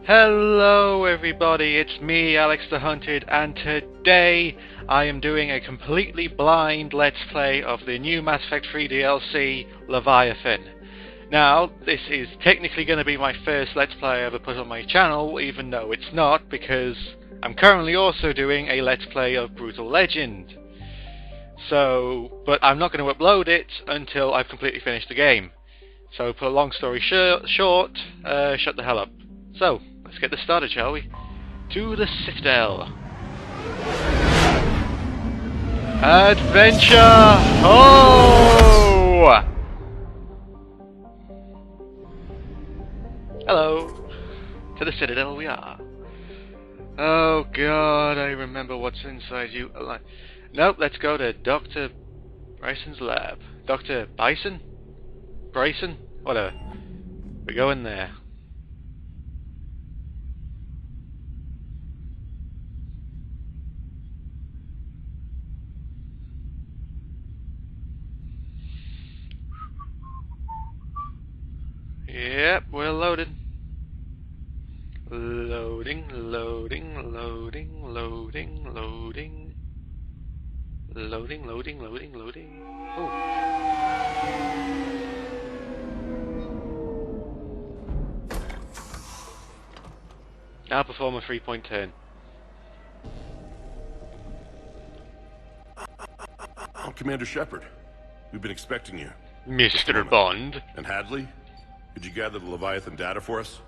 Hello everybody, it's me, Alexthehunted, and today I am doing a completely blind Let's Play of the new Mass Effect 3 DLC, Leviathan. Now, this is technically going to be my first Let's Play I ever put on my channel, even though it's not, because I'm currently also doing a Let's Play of Brutal Legend. But I'm not going to upload it until I've completely finished the game. So, put a long story short, shut the hell up. So, let's get this started, shall we? To the Citadel. Adventure! Oh! Hello. To the Citadel we are. Oh god, I remember what's inside you. Nope, let's go to Dr. Bryson's lab. Dr. Bison? Bryson? Whatever. We go in there. Yep, we're loaded. Loading, loading, loading, loading, loading. Loading, loading, loading, loading. Oh. Now perform a 3-point turn. I'm Commander Shepard. We've been expecting you. Mr. Bond. And Hadley? Could you gather the Leviathan data for us?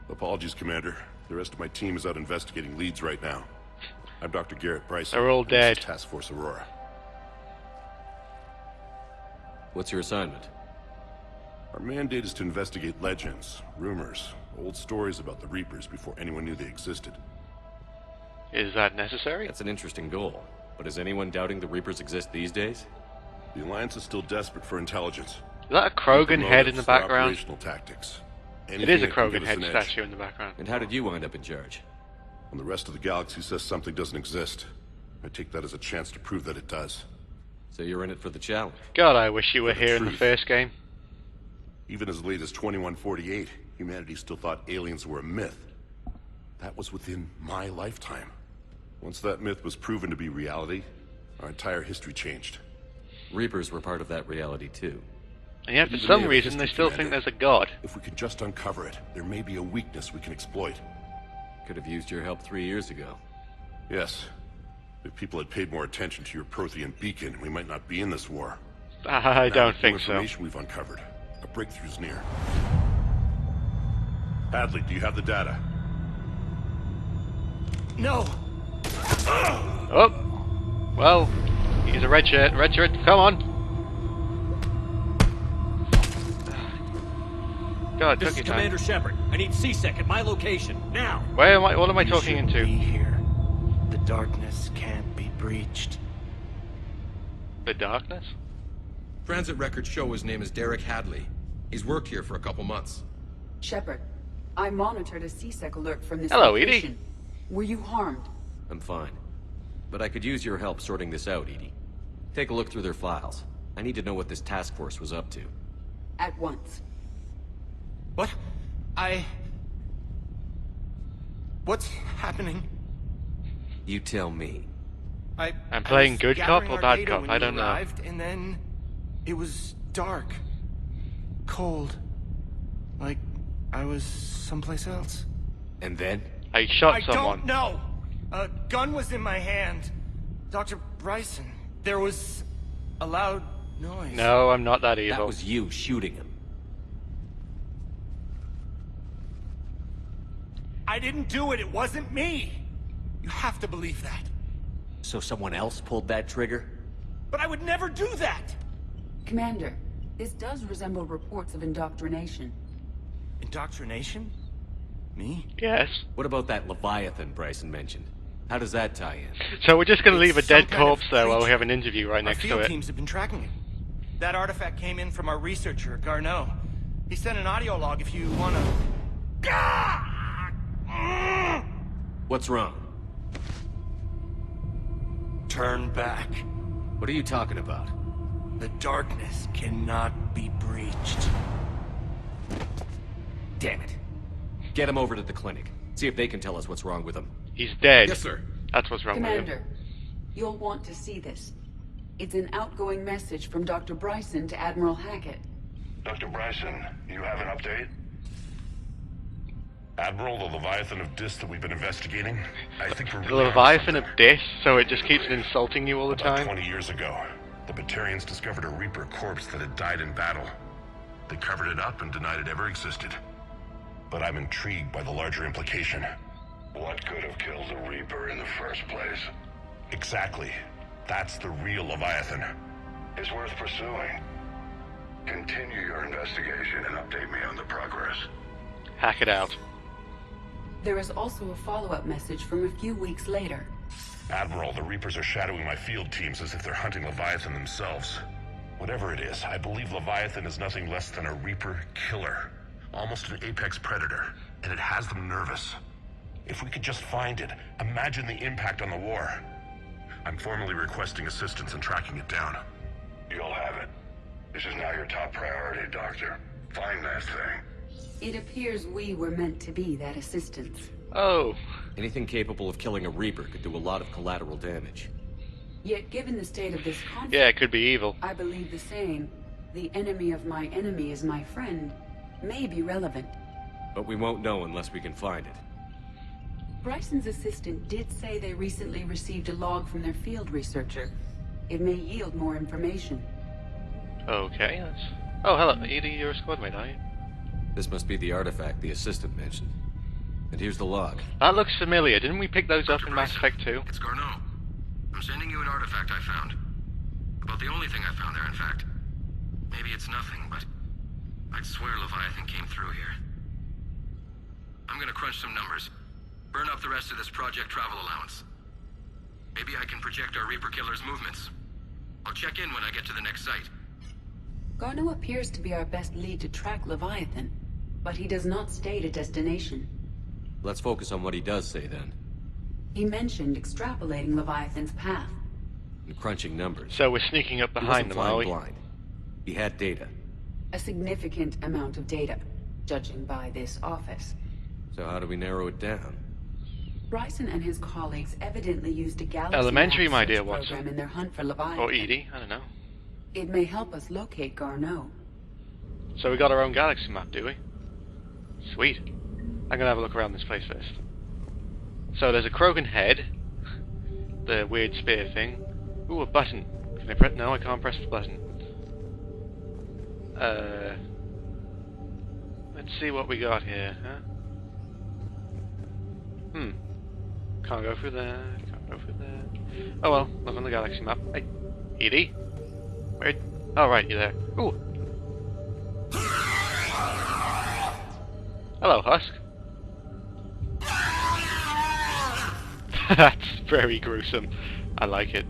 Apologies, Commander. The rest of my team is out investigating leads right now. I'm Dr. Garrett Bryson. They're all dead. This is Task Force Aurora. What's your assignment? Our mandate is to investigate legends, rumors, old stories about the Reapers before anyone knew they existed. Is that necessary? That's an interesting goal. But is anyone doubting the Reapers exist these days? The Alliance is still desperate for intelligence. Is that a Krogan head in the background? Operational tactics. It is a Krogan head statue in the background. And how did you wind up in charge? When the rest of the galaxy says something doesn't exist, I take that as a chance to prove that it does. So you're in it for the challenge? God, I wish you were here in the first game. Even as late as 2148, humanity still thought aliens were a myth. That was within my lifetime. Once that myth was proven to be reality, our entire history changed. Reapers were part of that reality too. And yet, for some reason, they still think there's a god. If we could just uncover it, there may be a weakness we can exploit. Could have used your help 3 years ago. Yes. If people had paid more attention to your Prothean beacon, we might not be in this war. I don't think so. Information we've uncovered. A breakthrough's near. Hadley, do you have the data? No. Oh. Well, he's a red shirt. Red shirt, come on. God, This is Commander Shepard. I need C-Sec at my location, now! Where am I? What am I talking into? Be here. The darkness can't be breached. The darkness? Transit records show his name is Derek Hadley. He's worked here for a couple months. Shepard, I monitored a C-Sec alert from this Hello, location. Edie. Were you harmed? I'm fine. But I could use your help sorting this out, Edie. Take a look through their files. I need to know what this task force was up to. At once. What? What's happening? You tell me. I'm playing good cop or bad cop, I don't know. And then it was dark. Cold. Like I was someplace else. And then? I shot someone. I don't know! A gun was in my hand. Dr. Bryson, there was a loud noise. No, I'm not that evil. That was you shooting him. I didn't do it. It wasn't me. You have to believe that. So someone else pulled that trigger? But I would never do that! Commander, this does resemble reports of indoctrination. Indoctrination? Me? Yes. What about that Leviathan Bryson mentioned? How does that tie in? So we're just going to leave a It's some dead kind of corpse there while we creature. have an interview right Our next to field it. teams have been tracking it. That artifact came in from our researcher, Garneau. He sent an audio log if you want to... What's wrong? Turn back. What are you talking about? The darkness cannot be breached. Damn it. Get him over to the clinic. See if they can tell us what's wrong with him. He's dead. Yes, sir. That's what's wrong with him. Commander, you'll want to see this. It's an outgoing message from Dr. Bryson to Admiral Hackett. Dr. Bryson, you have an update? Admiral, the Leviathan of Dis that we've been investigating, I think we're The really Leviathan of Dis, so it just keeps insulting you all the About time. 20 years ago, the Batarians discovered a Reaper corpse that had died in battle. They covered it up and denied it ever existed. But I'm intrigued by the larger implication. What could have killed the Reaper in the first place? Exactly. That's the real Leviathan. It's worth pursuing. Continue your investigation and update me on the progress. Hack it out. There is also a follow-up message from a few weeks later. Admiral, the Reapers are shadowing my field teams as if they're hunting Leviathan themselves. Whatever it is, I believe Leviathan is nothing less than a Reaper killer. Almost an apex predator, and it has them nervous. If we could just find it, imagine the impact on the war. I'm formally requesting assistance in tracking it down. You'll have it. This is now your top priority, Doctor. Find that thing. It appears we were meant to be that assistance. Oh. Anything capable of killing a Reaper could do a lot of collateral damage. Yet given the state of this conflict, Yeah, it could be evil. I believe the saying, "The enemy of my enemy is my friend," may be relevant. But we won't know unless we can find it. Bryson's assistant did say they recently received a log from their field researcher. It may yield more information. Okay, that's... Oh, hello. Edie, you're a squad mate, are you? This must be the artifact the assistant mentioned. And here's the log. That looks familiar. Didn't we pick those up in Mass Effect 2? It's Garneau. I'm sending you an artifact I found. About the only thing I found there, in fact. Maybe it's nothing, but I'd swear Leviathan came through here. I'm gonna crunch some numbers. Burn up the rest of this Project Travel allowance. Maybe I can project our Reaper Killer's movements. I'll check in when I get to the next site. Garneau appears to be our best lead to track Leviathan, but he does not state a destination. Let's focus on what he does say then. He mentioned extrapolating Leviathan's path. And crunching numbers. So we're sneaking up He behind wasn't them, are we? flying blind. He had data. A significant amount of data, judging by this office. So how do we narrow it down? Bryson and his colleagues evidently used a galaxy Elementary, map my search dear Watson. program in their hunt for Leviathan. Or Edie, I don't know. It may help us locate Garneau. So we got our own galaxy map, do we? Sweet. I'm gonna have a look around this place first. So there's a Krogan head. The weird spear thing. Ooh, a button. Can I press? No, I can't press the button. Let's see what we got here, huh? Can't go through there, can't go through there. Oh well, look on the galaxy map. Hey, Edie? Where? Oh right, you're there. Ooh. Hello, Husk. That's very gruesome. I like it.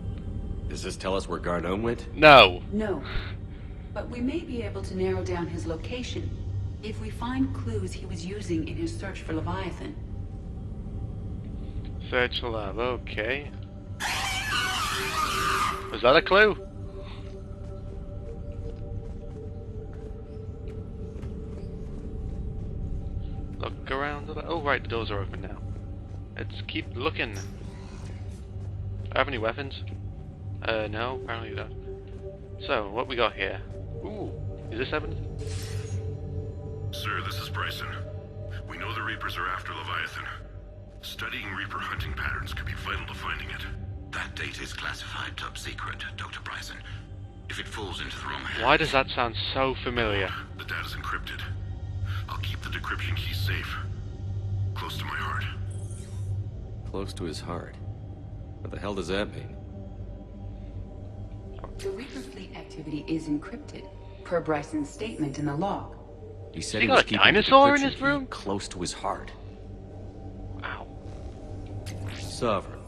Does this tell us where Garneau went? No. No. But we may be able to narrow down his location if we find clues he was using in his search for Leviathan. Search the lab, okay. Was that a clue? Look around the oh right, the doors are open now. Let's keep looking. Do I have any weapons? No, apparently you don't. So, what we got here? Ooh, is this evidence? Sir, this is Bryson. We know the Reapers are after Leviathan. Studying Reaper hunting patterns could be vital to finding it. That data is classified top secret, Dr. Bryson. If it falls into the wrong hands... Why does that sound so familiar? The data's encrypted. I'll keep the decryption key safe. Close to my heart. Close to his heart. What the hell does that mean? The Reaper fleet activity is encrypted, per Bryson's statement in the log. He said He he was got a keeping the dinosaur in decryption his key room? close to his heart. Wow. Sovereign.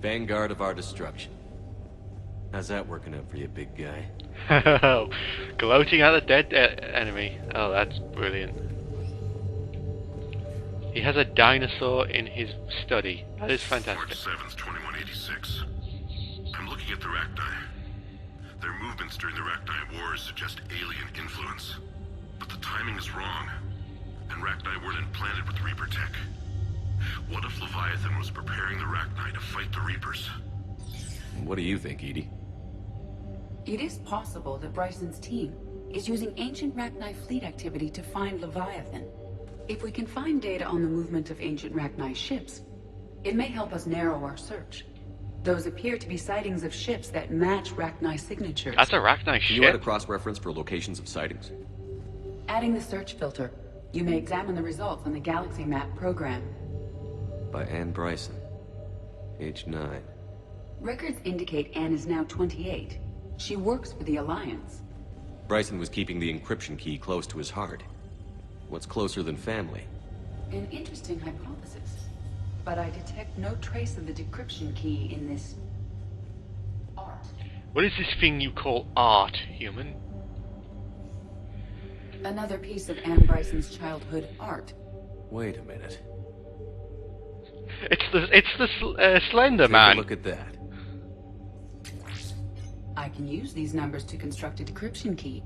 Vanguard of our destruction. How's that working out for you, big guy? Gloating at the dead enemy. Oh, that's brilliant. He has a dinosaur in his study. That is fantastic. March 7th, 2186. I'm looking at the Rachni. Their movements during the Rachni Wars suggest alien influence. But the timing is wrong. and Rachni weren't implanted with Reaper tech. What if Leviathan was preparing the Rachni to fight the Reapers? What do you think, Edie? It is possible that Bryson's team is using ancient Rachni fleet activity to find Leviathan. If we can find data on the movement of ancient Rachni ships, it may help us narrow our search. Those appear to be sightings of ships that match Rachni signatures. That's a Rachni Can you add a ship. cross-reference for locations of sightings? Adding the search filter, you may examine the results on the Galaxy Map program. By Anne Bryson. Age 9. Records indicate Anne is now 28. She works for the Alliance. Bryson was keeping the encryption key close to his heart. What's closer than family? An interesting hypothesis. But I detect no trace of the decryption key in this art. What is this thing you call art, human? Another piece of Anne Bryson's childhood art. Wait a minute. It's the Slender Take Man. a look at that. I can use these numbers to construct a decryption key.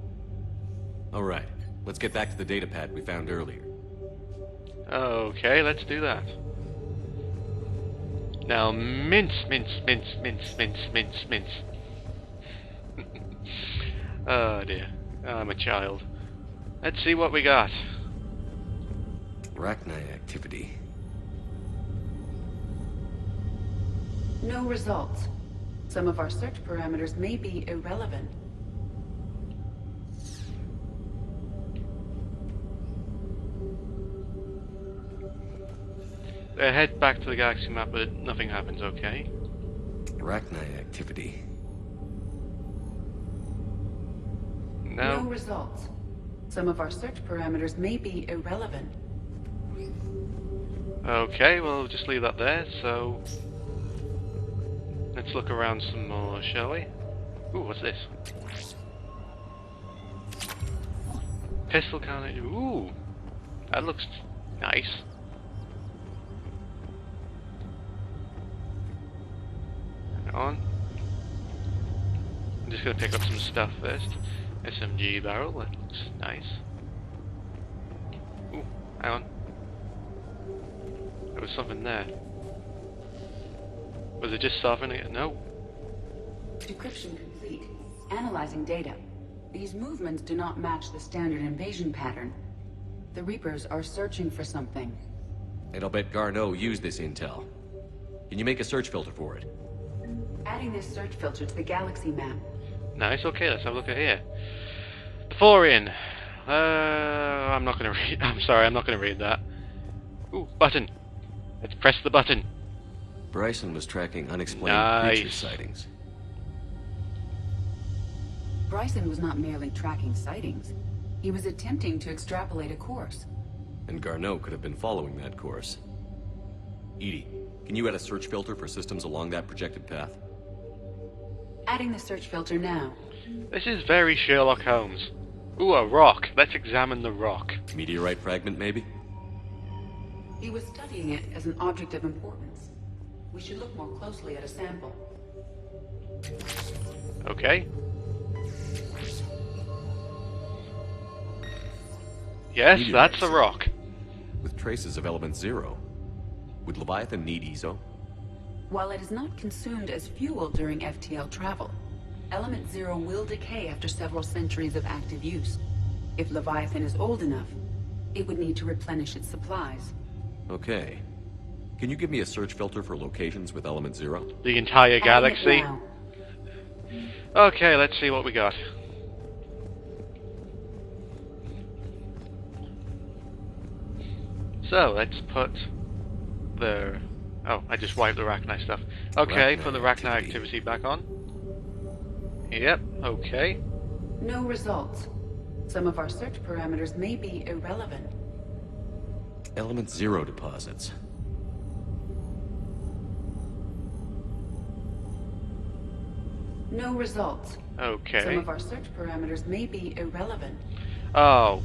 Alright, let's get back to the data pad we found earlier. Okay, let's do that. Now mince. Oh dear, I'm a child. Let's see what we got. Rachni activity. No results. Some of our search parameters may be irrelevant. Head back to the galaxy map, but nothing happens, okay? Rachni activity. No results. Some of our search parameters may be irrelevant. Okay, well, just leave that there, so... Let's look around some more, shall we? Ooh, what's this? Pistol cannon. Ooh! That looks nice. Hang on. I'm just gonna pick up some stuff first. SMG barrel, that looks nice. Ooh, hang on. There was something there. Was it just softening it? No. Decryption complete. Analyzing data. These movements do not match the standard invasion pattern. The Reapers are searching for something. And I'll bet Garneau used this intel. Can you make a search filter for it? Adding this search filter to the galaxy map. Nice, okay, let's have a look at here. The Thorian. I'm not gonna read. I'm sorry, I'm not gonna read that. Ooh, button. Let's press the button. Bryson was tracking unexplained Nice. creature sightings. Bryson was not merely tracking sightings. He was attempting to extrapolate a course. And Garneau could have been following that course. Edie, can you add a search filter for systems along that projected path? Adding the search filter now. This is very Sherlock Holmes. Ooh, a rock. Let's examine the rock. Meteorite fragment, maybe? He was studying it as an object of importance. We should look more closely at a sample. Okay. Yes, Meteorite that's a sample. rock. With traces of element 0. Would Leviathan need ESO? While it is not consumed as fuel during FTL travel, Element 0 will decay after several centuries of active use. If Leviathan is old enough, it would need to replenish its supplies. Okay. Can you give me a search filter for locations with element 0? The entire Adding it galaxy. now. Okay, let's see what we got. So, let's put the... Oh, I just wiped the Rachni stuff. Okay, Rachni put the Rachni activity. activity back on. Yep, okay. No results. Some of our search parameters may be irrelevant. Element 0 deposits. No results. Okay. Some of our search parameters may be irrelevant. Oh,